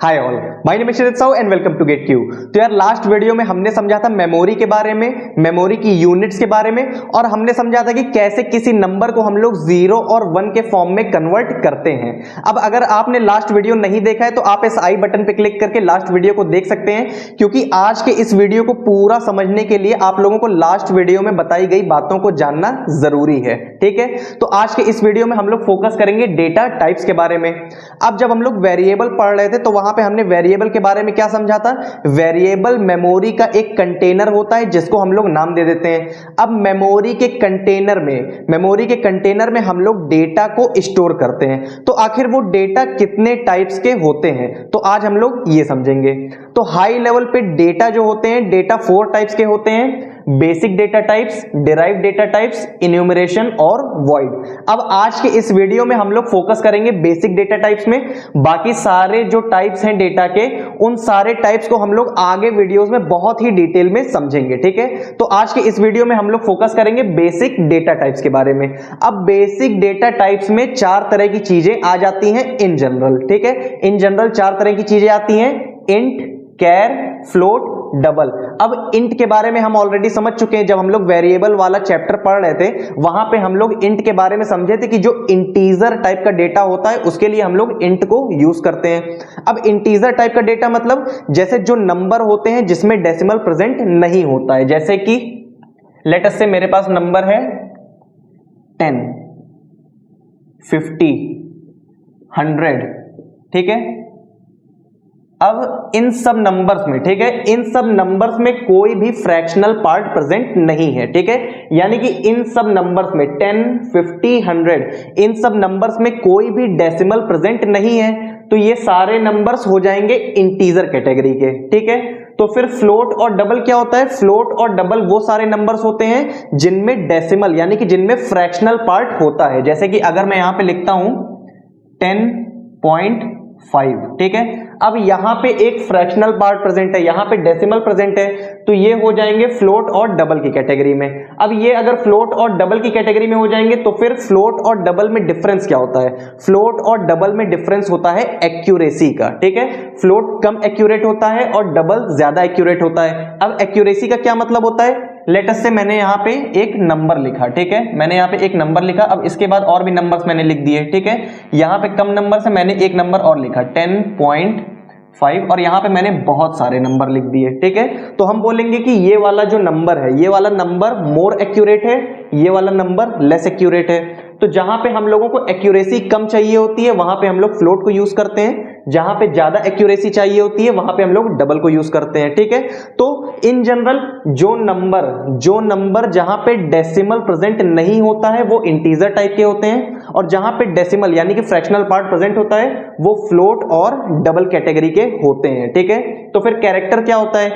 Hi all, my name is Shrit Sahu and welcome to get Q. तो यार last video में हमने समझा था मेमोरी के बारे में, मेमोरी की यूनिट्स के बारे में, और हमने समझा था कि कैसे किसी नंबर को हम लोग 0 और 1 के फॉर्म में कन्वर्ट करते हैं। अब अगर आपने लास्ट वीडियो नहीं देखा है तो आप इस आई बटन पे क्लिक करके लास्ट वीडियो को देख सकते हैं, क्योंकि आज के इस वीडियो को पूरा समझने के लिए आप लोगों को लास्ट वीडियो में बताई गई बातों को जानना जरूरी है। ठीक है, तो आज के इस वीडियो में हम लोग फोकस करेंगे डेटा टाइप्स के बारे में। अब जब हम लोग वेरिएबल पढ़ रहे थे तो वहां पे हमने वेरिएबल के बारे में क्या समझा था? वेरिएबल मेमोरी का एक कंटेनर होता है जिसको हम लोग नाम दे देते हैं। अब मेमोरी के कंटेनर में हम लोग डेटा को स्टोर करते हैं। तो आखिर वो डेटा कितने टाइप्स के होते हैं, तो आज हम लोग ये समझेंगे। तो हाई लेवल पे डेटा जो होते हैं, डेटा 4 टाइप्स के होते हैं: basic data types, derived data types, enumeration और वॉइड। अब आज के इस वीडियो में हम लोग फोकस करेंगे बेसिक डेटा टाइप्स में। बाकी सारे जो टाइप्स हैं डेटा के, उन सारे टाइप्स को हम लोग आगे वीडियोस में बहुत ही डिटेल में समझेंगे। ठीक है, तो आज के इस वीडियो में हम लोग फोकस करेंगे बेसिक डेटा टाइप्स के बारे में। अब बेसिक डेटा टाइप्स में 4 तरह की चीजें आ जाती हैं इन जनरल। ठीक है, इन जनरल 4 तरह की चीजें आती हैं: इंट, कैर, फ्लोट, डबल। अब इंट के बारे में हम ऑलरेडी समझ चुके हैं। जब हम लोग वेरिएबल वाला चैप्टर पढ़ रहे थे वहां पे हम लोग इंट के बारे में समझे थे कि जो इंटीजर टाइप का डेटा होता है उसके लिए हम लोग इंट को यूज करते हैं। अब इंटीजर टाइप का डेटा मतलब जैसे जो नंबर होते हैं जिसमें डेसिमल प्रेजेंट नहीं होता है, जैसे कि लेट अस से मेरे पास नंबर है 10, 50, 100। ठीक है, अब इन सब नंबर्स में, ठीक है, इन सब नंबर्स में कोई भी फ्रैक्शनल पार्ट प्रेजेंट नहीं है। ठीक है, यानी कि इन सब नंबर्स में 10, 50, 100, इन सब नंबर्स में कोई भी डेसिमल प्रेजेंट नहीं है। तो ये सारे नंबर्स हो जाएंगे इंटीजर कैटेगरी के। ठीक है, तो फिर फ्लोट और डबल क्या होता है? फ्लोट और डबल वो सारे नंबर्स होते हैं जिनमें डेसिमल यानी कि जिनमें फ्रैक्शनल पार्ट होता है। जैसे कि अगर मैं यहां पे लिखता हूं 10.5, ठीक है, अब यहां पे एक फ्रैक्शनल पार्ट प्रेजेंट है, यहां पे डेसिमल प्रेजेंट है, तो ये हो जाएंगे फ्लोट और डबल की कैटेगरी में। अब ये अगर फ्लोट और डबल की कैटेगरी में हो जाएंगे तो फिर फ्लोट और डबल में डिफरेंस क्या होता है? फ्लोट और डबल में डिफरेंस होता है एक्यूरेसी का। ठीक है, फ्लोट कम एक्यूरेट होता है और डबल ज्यादा एक्यूरेट होता है। अब एक्यूरेसी का क्या मतलब होता है? लेट अस से मैंने यहाँ पे एक नंबर लिखा, ठीक है, मैंने यहाँ पे एक नंबर लिखा, अब इसके बाद और भी नंबर्स मैंने लिख दिए। ठीक है, यहाँ पे कम नंबर से मैंने एक नंबर और लिखा 10.5, और यहाँ पे मैंने बहुत सारे नंबर लिख दिए। ठीक है, तो हम बोलेंगे कि ये वाला जो नंबर है, ये वाला नंबर मोर एक्यूरेट है, ये वाला नंबर लेस एक्यूरेट है। तो जहां पे हम लोगों को एक्यूरेसी कम चाहिए होती है वहां पे हम लोग फ्लोट को यूज करते हैं, जहां पे ज्यादा एक्यूरेसी चाहिए होती है वहां पे हम लोग डबल को यूज करते हैं। ठीक है, तो इन जनरल जो नंबर जहां पे डेसिमल प्रेजेंट नहीं होता है वो इंटीजर टाइप के होते हैं, और जहां पे डेसिमल यानी कि फ्रैक्शनल पार्ट प्रेजेंट होता है वो फ्लोट और डबल कैटेगरी के होते हैं। ठीक है, तो फिर कैरेक्टर क्या होता है?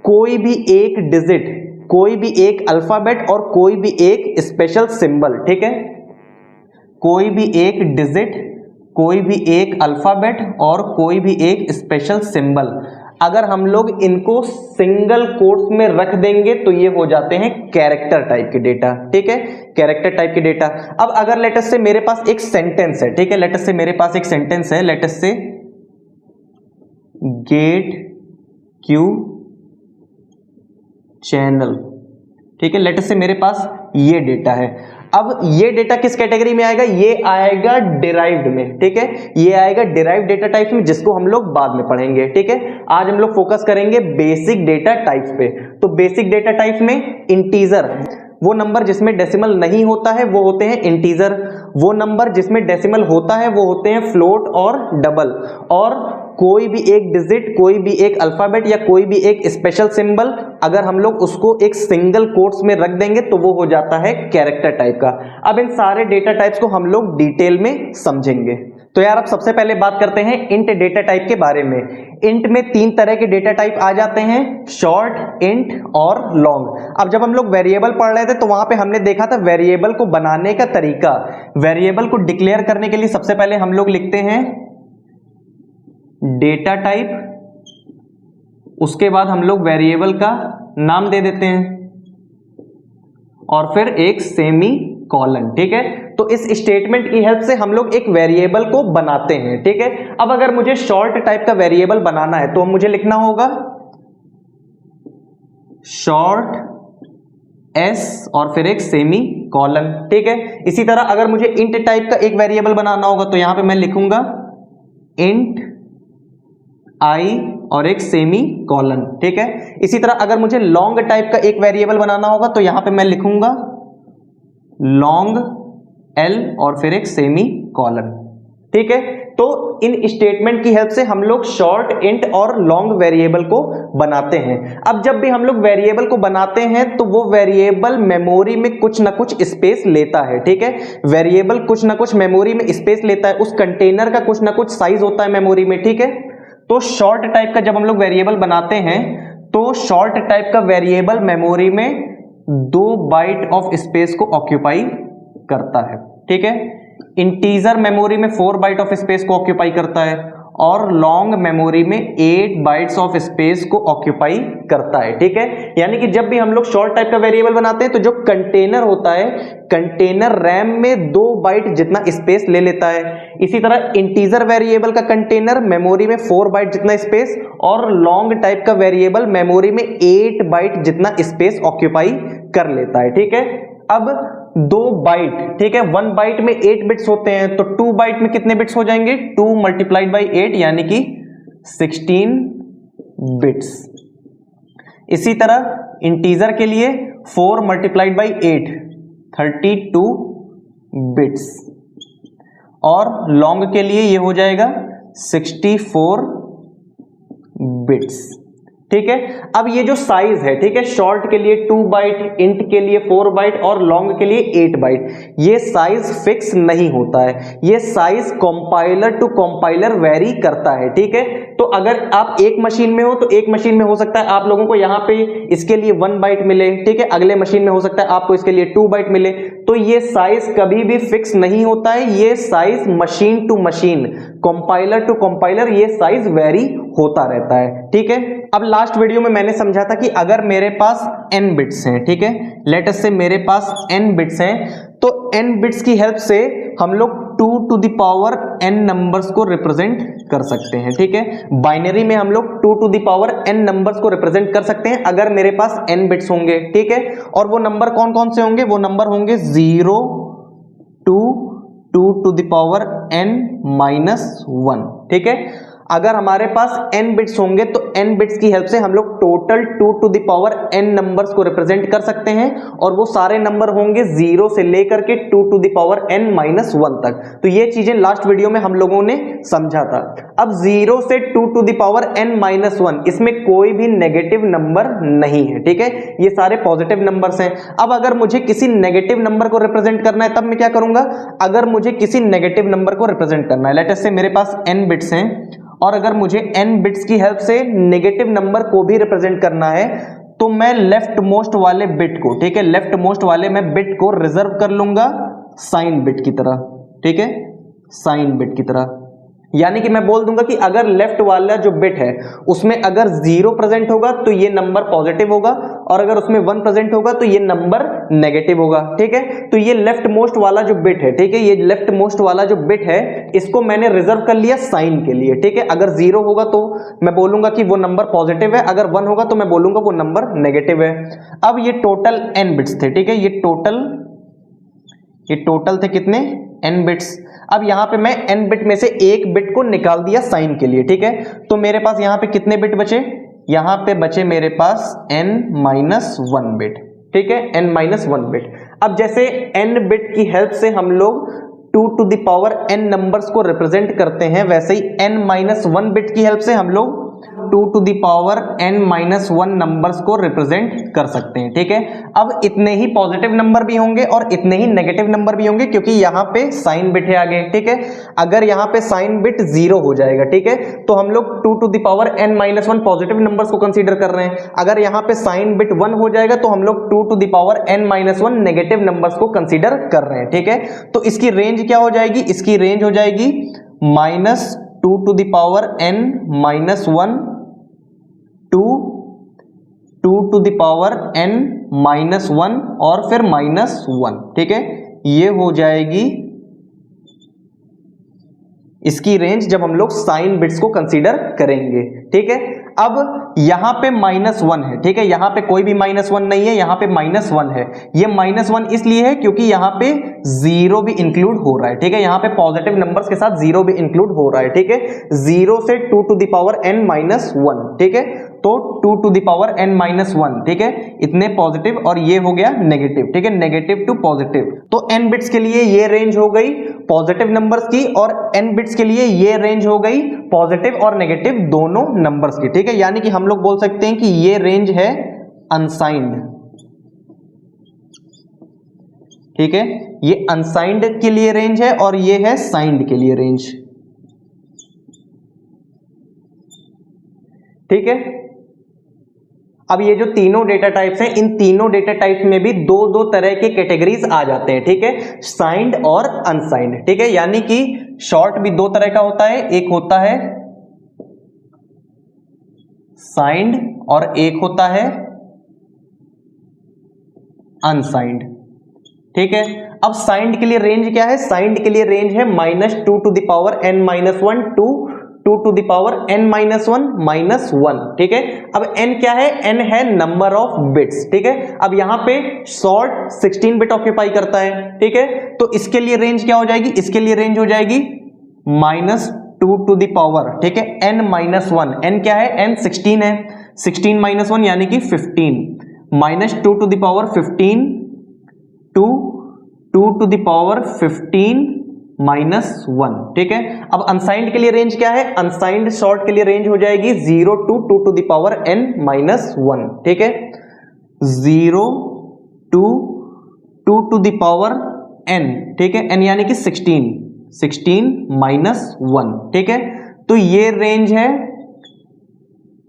कोई भी एक डिजिट, कोई भी एक अल्फाबेट और कोई भी एक स्पेशल सिंबल। ठीक है, कोई भी एक डिजिट, कोई भी एक अल्फाबेट और कोई भी एक स्पेशल सिंबल, अगर हम लोग इनको सिंगल कोट्स में रख देंगे तो ये हो जाते हैं कैरेक्टर टाइप के डेटा। ठीक है, कैरेक्टर टाइप के डेटा। अब अगर लेट अस से मेरे पास एक सेंटेंस है, ठीक है, लेट अस से मेरे पास एक सेंटेंस है, लेट अस से गेट क्यू चैनल। ठीक है, लेट अस से मेरे पास ये डेटा है। अब ये डेटा किस कैटेगरी में आएगा? ये आएगा डिराइव्ड में। ठीक है, ये आएगा डिराइव्ड डेटा टाइप्स में, जिसको हम लोग बाद में पढ़ेंगे। ठीक है, आज हम लोग फोकस करेंगे बेसिक डेटा टाइप्स पे। तो बेसिक डेटा टाइप्स में इंटीजर, वो नंबर जिसमें डेसिमल नहीं होता है वो होते हैं इंटीजर, वो नंबर जिसमें डेसिमल होता है वो होते हैं फ्लोट और डबल, और कोई भी एक डिजिट, कोई भी एक अल्फाबेट या कोई भी एक स्पेशल सिंबल अगर हम लोग उसको एक सिंगल कोट्स में रख देंगे तो वो हो जाता है कैरेक्टर टाइप का। अब इन सारे डेटा टाइप्स को हम लोग डिटेल में समझेंगे। तो यार अब सबसे पहले बात करते हैं इंट डेटा टाइप के बारे में। इंट में 3 तरह के डेटा टाइप आ जाते हैं: शॉर्ट, इंट और लॉन्ग। अब जब हम लोग वेरिएबल पढ़ रहे थे तो वहां पे हमने देखा था वेरिएबल को बनाने का तरीका। वेरिएबल को डिक्लेयर करने के लिए सबसे पहले हम लोग लिखते हैं डेटा टाइप, उसके बाद हम लोग वेरिएबल का नाम दे देते हैं और फिर एक सेमी कॉलन। ठीक है, तो इस स्टेटमेंट की हेल्प से हम लोग एक वेरिएबल को बनाते हैं, ठीक है। अब अगर मुझे शॉर्ट टाइप का वेरिएबल बनाना है तो मुझे लिखना होगा शॉर्ट एस और फिर एक सेमी कॉलन, ठीक है। इसी तरह अगर मुझे इंट टाइप का एक वेरिएबल बनाना होगा तो यहां पे मैं लिखूंगा इंट आई और एक सेमी कॉलन, ठीक है। इसी तरह अगर मुझे लॉन्ग टाइप का एक वेरिएबल बनाना होगा तो यहां पे मैं लिखूंगा लॉन्ग एल और फिर एक सेमी कॉलन, ठीक है। तो इन स्टेटमेंट की हेल्प से हम लोग शॉर्ट, इंट और लॉन्ग वेरिएबल को बनाते हैं। अब जब भी हम लोग वेरिएबल को बनाते हैं तो वो वेरिएबल मेमोरी में कुछ ना कुछ स्पेस लेता है, ठीक है। वेरिएबल कुछ ना कुछ मेमोरी में स्पेस लेता है, उस कंटेनर का कुछ ना कुछ साइज होता है मेमोरी में, ठीक है। तो शॉर्ट टाइप का जब हम लोग वेरिएबल बनाते हैं तो शॉर्ट टाइप का वेरिएबल मेमोरी में 2 बाइट ऑफ स्पेस को ऑक्यूपाई करता है, ठीक है। इंटीजर मेमोरी में 4 बाइट ऑफ स्पेस को ऑक्यूपाई करता है और लॉन्ग मेमोरी में 8 बाइट्स ऑफ स्पेस को ऑक्यूपाई करता है, ठीक है। यानी कि जब भी हम लोग शॉर्ट टाइप का वेरिएबल बनाते हैं तो जो कंटेनर होता है, कंटेनर रैम में 2 बाइट जितना स्पेस ले लेता है। इसी तरह इंटीजर वेरिएबल का कंटेनर मेमोरी में 4 बाइट जितना स्पेस और लॉन्ग टाइप का वेरिएबल मेमोरी में 8 बाइट जितना स्पेस ऑक्यूपाई कर लेता है, ठीक है। अब 2 बाइट, ठीक है, 1 बाइट में 8 बिट्स होते हैं तो 2 बाइट में कितने बिट्स हो जाएंगे, 2 मल्टीप्लाइड बाई 8 यानी कि 16 बिट्स। इसी तरह इंटीजर के लिए 4 मल्टीप्लाइड बाई 8 32 बिट्स और लॉन्ग के लिए ये हो जाएगा 64 बिट्स, ठीक है। अब ये जो साइज है, ठीक है, शॉर्ट के लिए 2 बाइट, इंट के लिए 4 बाइट और लॉन्ग के लिए 8 बाइट, ये साइज फिक्स नहीं होता है, ये size compiler to compiler vary करता है, ठीक है। तो अगर आप एक मशीन में हो तो एक मशीन में हो सकता है आप लोगों को यहाँ पे इसके लिए 1 बाइट मिले, ठीक है, अगले मशीन में हो सकता है आपको इसके लिए 2 बाइट मिले। तो ये साइज कभी भी फिक्स नहीं होता है, ये size machine to machine, compiler to compiler ये साइज वेरी होता रहता है, ठीक है। अब लास्ट वीडियो में मैंने समझा था कि अगर मेरे पास n बिट्स हैं, ठीक है, लेट अस से मेरे पास n बिट्स हैं, तो n बिट्स की हेल्प से हम लोग 2 to the power n numbers को रिप्रेजेंट कर सकते हैं, ठीक है। बाइनरी में हम लोग 2 to the power n numbers को रिप्रेजेंट कर सकते हैं अगर मेरे पास n बिट्स होंगे, ठीक है। और वो नंबर कौन कौन से होंगे, वो नंबर होंगे 0 to 2 to the power n minus 1, ठीक है। अगर हमारे पास n बिट्स होंगे तो n बिट्स की हेल्प से हम लोग total 2 to the power n numbers को रिप्रेजेंट कर सकते हैं और वो सारे नंबर होंगे 0 से लेकर के 2 to the power n minus 1 तक। तो ये चीजें लास्ट वीडियो में हम लोगों ने समझा था। अब 0 से 2 to the power n minus 1, इसमें कोई भी नेगेटिव नंबर नहीं है, ठीक है, ये सारे पॉजिटिव नंबर्स हैं। अब अगर मुझे किसी नेगेटिव नंबर को रिप्रेजेंट करना है तब मैं क्या करूंगा, अगर मुझे किसी नेगेटिव नंबर को रिप्रेजेंट करना है, लेट अस से मेरे पास n बिट्स हैं और अगर मुझे n बिट्स की हेल्प से नेगेटिव नंबर को भी रिप्रेजेंट करना है तो मैं लेफ्ट मोस्ट वाले बिट को, ठीक है, लेफ्ट मोस्ट वाले मैं बिट को रिजर्व कर लूंगा साइन बिट की तरह, ठीक है, साइन बिट की तरह। यानी कि मैं बोल दूंगा कि अगर लेफ्ट वाला जो बिट है उसमें अगर 0 प्रेजेंट होगा तो ये नंबर पॉजिटिव होगा और अगर उसमें 1 प्रेजेंट होगा तो ये नंबर नेगेटिव होगा, ठीक है। तो ये लेफ्ट मोस्ट वाला जो बिट है, ठीक है, ये लेफ्ट मोस्ट वाला जो बिट है इसको मैंने रिजर्व कर लिया साइन के लिए, ठीक है। अगर 0 होगा तो मैं बोलूंगा कि वो नंबर पॉजिटिव है, अगर 1 होगा तो मैं बोलूंगा वो नंबर नेगेटिव है। अब ये टोटल n बिट्स थे, ठीक है, ये टोटल थे कितने, n बिट्स। अब यहां पे मैं n बिट में से एक बिट को निकाल दिया साइन के लिए, ठीक है। तो मेरे पास यहां पे कितने बिट बचे, यहां पे बचे मेरे पास n माइनस 1 बिट, ठीक है, n माइनस 1 बिट। अब जैसे n बिट की हेल्प से हम लोग 2 to the power n numbers को रिप्रेजेंट करते हैं, वैसे ही n माइनस 1 बिट की हेल्प से हम लोग 2 to the power n minus 1 numbers को रिप्रेजेंट कर सकते हैं, ठीक है। अब इतने ही पॉजिटिव नंबर भी होंगे और इतने ही नेगेटिव नंबर भी होंगे क्योंकि यहाँ पे साइन बिट है आगे, ठीक है। अगर यहाँ पे साइन बिट 0 हो जाएगा, ठीक है, तो हम लोग 2 to the power n minus 1 positive numbers को कंसीडर कर रहे हैं। अगर यहाँ पे साइन बिट 1 हो जाएगा तो हम लोग 2 to the power n minus 1 negative numbers को कंसीडर कर रहे हैं, ठीक है। तो इसकी रेंज क्या हो जाएगी, इसकी रेंज हो जाएगी -2 to the power n minus 1 to 2 to the power n minus 1 और फिर -1, ठीक है, ये हो जाएगी इसकी रेंज जब हम लोग साइन बिट्स को कंसीडर करेंगे। ठीक है, अब यहां पे -1 है। ठीक है, यहां पे कोई भी -1 नहीं है, यहां पे -1 है। ये -1 इसलिए है क्योंकि यहां पे 0 भी इंक्लूड हो रहा है। ठीक है, यहां पे पॉजिटिव नंबर्स के साथ 0 भी इंक्लूड हो रहा है। ठीक है, 0 से 2 टू द पावर n-1। ठीक है, तो 2 टू द पावर n-1। ठीक है, इतने पॉजिटिव और ये हो गया नेगेटिव। ठीक है, नेगेटिव टू पॉजिटिव। तो n बिट्स के लिए ये रेंज हो गई पॉजिटिव नंबर्स की और n बिट्स के लिए ये रेंज हो गई पॉजिटिव और नेगेटिव दोनों नंबर्स की। ठीक है, यानी कि हम लोग बोल सकते हैं कि ये रेंज है अनसाइंड। ठीक है, ये अनसाइंड के लिए रेंज है और ये है साइंड के लिए रेंज। ठीक है, अब ये जो तीनों डेटा टाइप्स हैं, इन तीनों डेटा टाइप्स में भी दो दो तरह के कैटेगरीज आ जाते हैं। ठीक है, साइंड और अनसाइंड। ठीक है, यानी कि शॉर्ट भी दो तरह का होता है, एक होता है साइंड और एक होता है अनसाइंड। ठीक है, अब साइंड के लिए रेंज क्या है? साइंड के लिए रेंज है -2 to the power n-1 to 2 to the power n-1 ठीक है, अब n क्या है? n है नंबर ऑफ बिट्स। ठीक है, अब यहां पे शॉर्ट 16 बिट ऑक्यूपाई करता है। ठीक है, तो इसके लिए रेंज क्या हो जाएगी? इसके लिए रेंज हो जाएगी -2 टू द पावर, ठीक है, n-1। n क्या है? n 16 है, 16 - 1 यानी कि 15, -2 to the power 15 to 2 to the power 15 -1। ठीक है, अब अनसाइंड के लिए रेंज क्या है? अनसाइंड शॉर्ट के लिए रेंज हो जाएगी 0 to 2 to the power n-1। ठीक है, 0 to 2 to the power n। ठीक है, n यानी कि 16 -1। ठीक है, तो ये रेंज है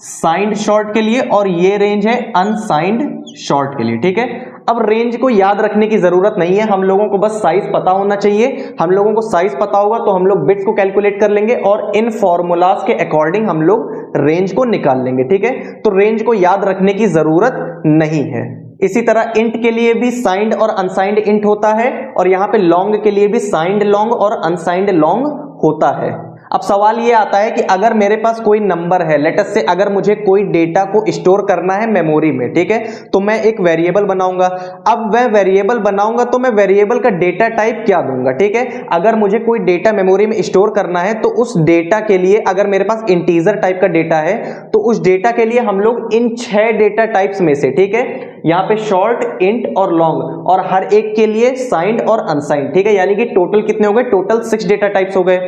साइंड शॉर्ट के लिए और ये रेंज है अनसाइंड शॉर्ट के लिए। ठीक है, अब रेंज को याद रखने की जरूरत नहीं है, हम लोगों को बस साइज पता होना चाहिए। हम लोगों को साइज पता होगा तो हम लोग बिट्स को कैलकुलेट कर लेंगे और इन फॉर्मूलाज के अकॉर्डिंग हम लोग रेंज को निकाल लेंगे। ठीक है, तो रेंज को याद रखने की जरूरत नहीं है। इसी तरह इंट के लिए भी साइंड और अनसाइंड इंट होता है और यहां पे लॉन्ग के लिए भी साइंड लॉन्ग और अनसाइंड लॉन्ग होता है। अब सवाल ये आता है कि अगर मेरे पास कोई नंबर है, लेट अस से अगर मुझे कोई डेटा को स्टोर करना है मेमोरी में, ठीक है, तो मैं एक वेरिएबल बनाऊंगा। अब वह वेरिएबल बनाऊंगा तो मैं वेरिएबल का डेटा टाइप क्या दूंगा? ठीक है, अगर मुझे कोई डेटा मेमोरी में स्टोर करना है तो उस डेटा के लिए अगर मेरे पास इंटीजर टाइप का डेटा है तो उस डेटा के लिए हम लोग इन 6 डेटा टाइप्स में से, ठीक है, यहां पे शॉर्ट, इंट और लॉन्ग और हर एक के लिए साइंड और अनसाइंड, ठीक है, यानी कि टोटल कितने हो गए? टोटल 6 डेटा टाइप्स हो गए।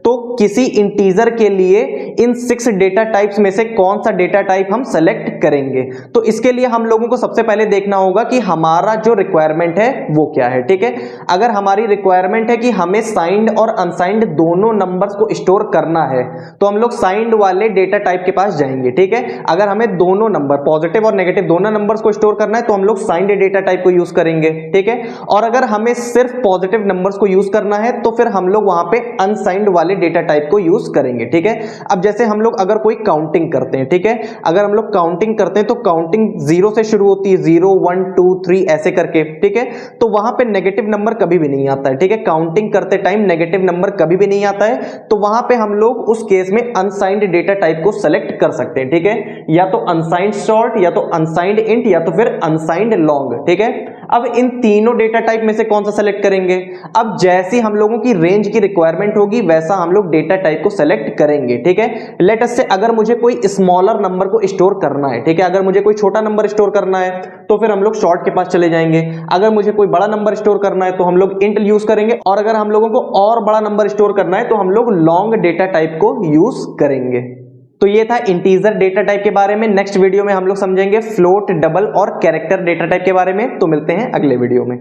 तो किसी इंटीजर के लिए इन 6 डेटा टाइप्स में से कौन सा डेटा टाइप हम सेलेक्ट करेंगे? तो इसके लिए हम लोगों को सबसे पहले देखना होगा कि हमारा जो रिक्वायरमेंट है वो क्या है। ठीक है, अगर हमारी रिक्वायरमेंट है कि हमें साइंड और अनसाइंड दोनों नंबर्स को स्टोर करना है तो हम लोग साइंड वाले डेटा टाइप के पास जाएंगे। ठीक है, अगर हमें दोनों नंबर पॉजिटिव और नेगेटिव दोनों नंबर्स को स्टोर करना है तो हम लोग साइंड डेटा टाइप को यूज करेंगे। ठीक है, और अगर हमें सिर्फ पॉजिटिव नंबर्स को यूज करना है तो फिर हम लोग वहां पे अनसाइंड वाले डेटा टाइप को यूज करेंगे। ठीक है, अब जैसे हम लोग अगर कोई काउंटिंग करते हैं, ठीक है, अगर हम लोग काउंटिंग करते हैं तो काउंटिंग 0 से शुरू होती है, 0 1 2 3 ऐसे करके। ठीक है, तो वहां पे नेगेटिव नंबर कभी भी नहीं आता है। ठीक है, काउंटिंग करते टाइम नेगेटिव नंबर कभी भी नहीं आता है, तो वहां पे हम लोग उस केस में अनसाइंड डेटा टाइप को सेलेक्ट कर सकते हैं। ठीक है, या तो अनसाइंड शॉर्ट, या तो अनसाइंड इंट, या तो फिर अनसाइंड लॉन्ग। ठीक है, अब इन तीनों डेटा टाइप में से कौन सा सेलेक्ट करेंगे? अब जैसी हम लोगों की रेंज की रिक्वायरमेंट होगी वैसा हम लोग डेटा टाइप को सेलेक्ट करेंगे। ठीक है, लेट अस से अगर मुझे कोई स्मॉलर नंबर को स्टोर करना है, ठीक है, अगर मुझे कोई छोटा नंबर स्टोर करना है तो फिर हम लोग शॉर्ट के पास चले जाएंगे। अगर मुझे कोई बड़ा नंबर स्टोर करना है तो हम लोग इंट यूज करेंगे, और अगर हम लोगों को और बड़ा नंबर स्टोर करना है तो हम लोग लॉन्ग डेटा टाइप को यूज करेंगे। तो ये था इंटीजर डेटा टाइप के बारे में। नेक्स्ट वीडियो में हम लोग समझेंगे फ्लोट, डबल और कैरेक्टर डेटा टाइप के बारे में। तो मिलते हैं अगले वीडियो में।